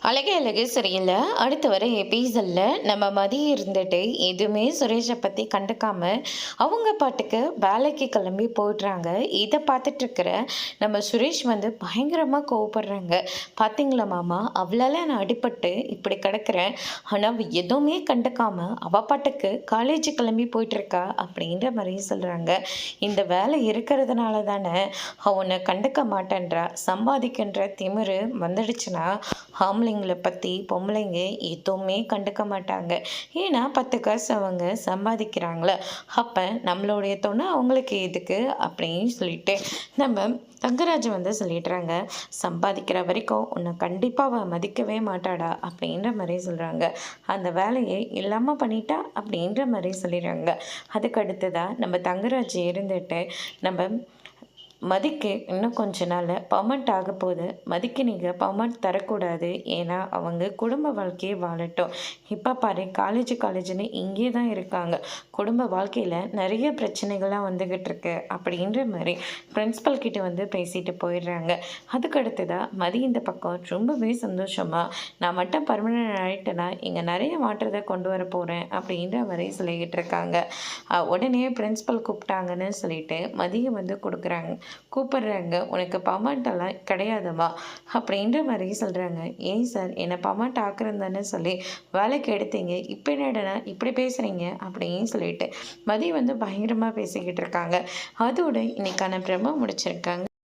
அழகே அழகு சரியில்ல. அடுத்து வர எபிசோட்ல நம்ம மதி இருந்துட்டு எதுவுமே சுரேஷை பத்தி கண்டுக்காம அவங்க பாட்டுக்கு வேலைக்கு கிளம்பி போயிடுறாங்க. இதை பார்த்துட்டு இருக்கிற நம்ம சுரேஷ் வந்து பயங்கரமா கோவப்படுறாங்க. பாத்தீங்களா மாமா, அவளால நான் அடிபட்டு இப்படி கிடக்குறேன். ஆனா அவ எதுவுமே கண்டுக்காம அவ பாட்டுக்கு காலேஜ் கிளம்பி போயிட்டு இருக்கா அப்படின்ற மாதிரி சொல்றாங்க. இந்த வேலை இருக்கிறதுனால தானே அவனை கண்டுக்க மாட்டேன்றா. சம்பாதிக்கின்ற திமிரு வந்துடுச்சுன்னா ஆம்பளைங்கள பற்றி பொம்பளைங்க எதுவுமே கண்டுக்க மாட்டாங்க. ஏன்னா 10 காசு அவங்க சம்பாதிக்கிறாங்களே, அப்போ நம்மளுடைய துணை அவங்களுக்கு எதுக்கு அப்படின்னு சொல்லிட்டு நம்ம தங்கராஜ் வந்து சொல்லிடுறாங்க. சம்பாதிக்கிற வரைக்கும் உன்னை கண்டிப்பாக அவள் மதிக்கவே மாட்டாடா அப்படின்ற மாதிரி சொல்கிறாங்க. அந்த வேலையை இல்லாமல் பண்ணிட்டா அப்படின்ற மாதிரி சொல்லிடுறாங்க. அதுக்கு அடுத்ததாக நம்ம தங்கராஜ் இருந்துட்டு நம்ம மதிக்கு இன்னும் கொஞ்ச நாளில் பர்மனெண்ட் ஆக போகுது. மதிக்கு நீங்கள் பர்மனெண்ட் தரக்கூடாது. ஏன்னா அவங்க குடும்ப வாழ்க்கையை வாழட்டும். இப்போ பாரு, காலேஜ்னு இங்கே தான் இருக்காங்க. குடும்ப வாழ்க்கையில் நிறைய பிரச்சனைகள்லாம் வந்துக்கிட்டு இருக்கு அப்படின்ற மாதிரி பிரின்ஸிபல் கிட்ட வந்து பேசிட்டு போயிடுறாங்க. அதுக்கு அடுத்ததாக மதி இந்த பக்கம் ரொம்பவே சந்தோஷமாக நான் மட்டும் பர்மனெண்ட் ஆகிட்டேன்னா இங்கே நிறைய மாற்றத்தை கொண்டு வர போகிறேன் அப்படின்ற மாதிரி சொல்லிக்கிட்டு இருக்காங்க. உடனே பிரின்ஸிபல் கூப்பிட்டாங்கன்னு சொல்லிட்டு மதியை வந்து கூப்பிடுறாங்க. உனக்கு பர்மனெண்ட்டெல்லாம் கிடையாதுமா அப்படின்ற மாதிரி சொல்கிறாங்க. ஏன் சார், என்னை பர்மனெண்ட் ஆக்குறேன்னு தானே சொல்லி வேலைக்கு எடுத்தீங்க, இப்போ என்னடனா இப்படி பேசுகிறீங்க அப்படின்னு சொல்லிட்டு மதி வந்து பயங்கரமாக பேசிக்கிட்டு இருக்காங்க. அதோட இன்னைக்கான பிரம முடிச்சிருக்காங்க.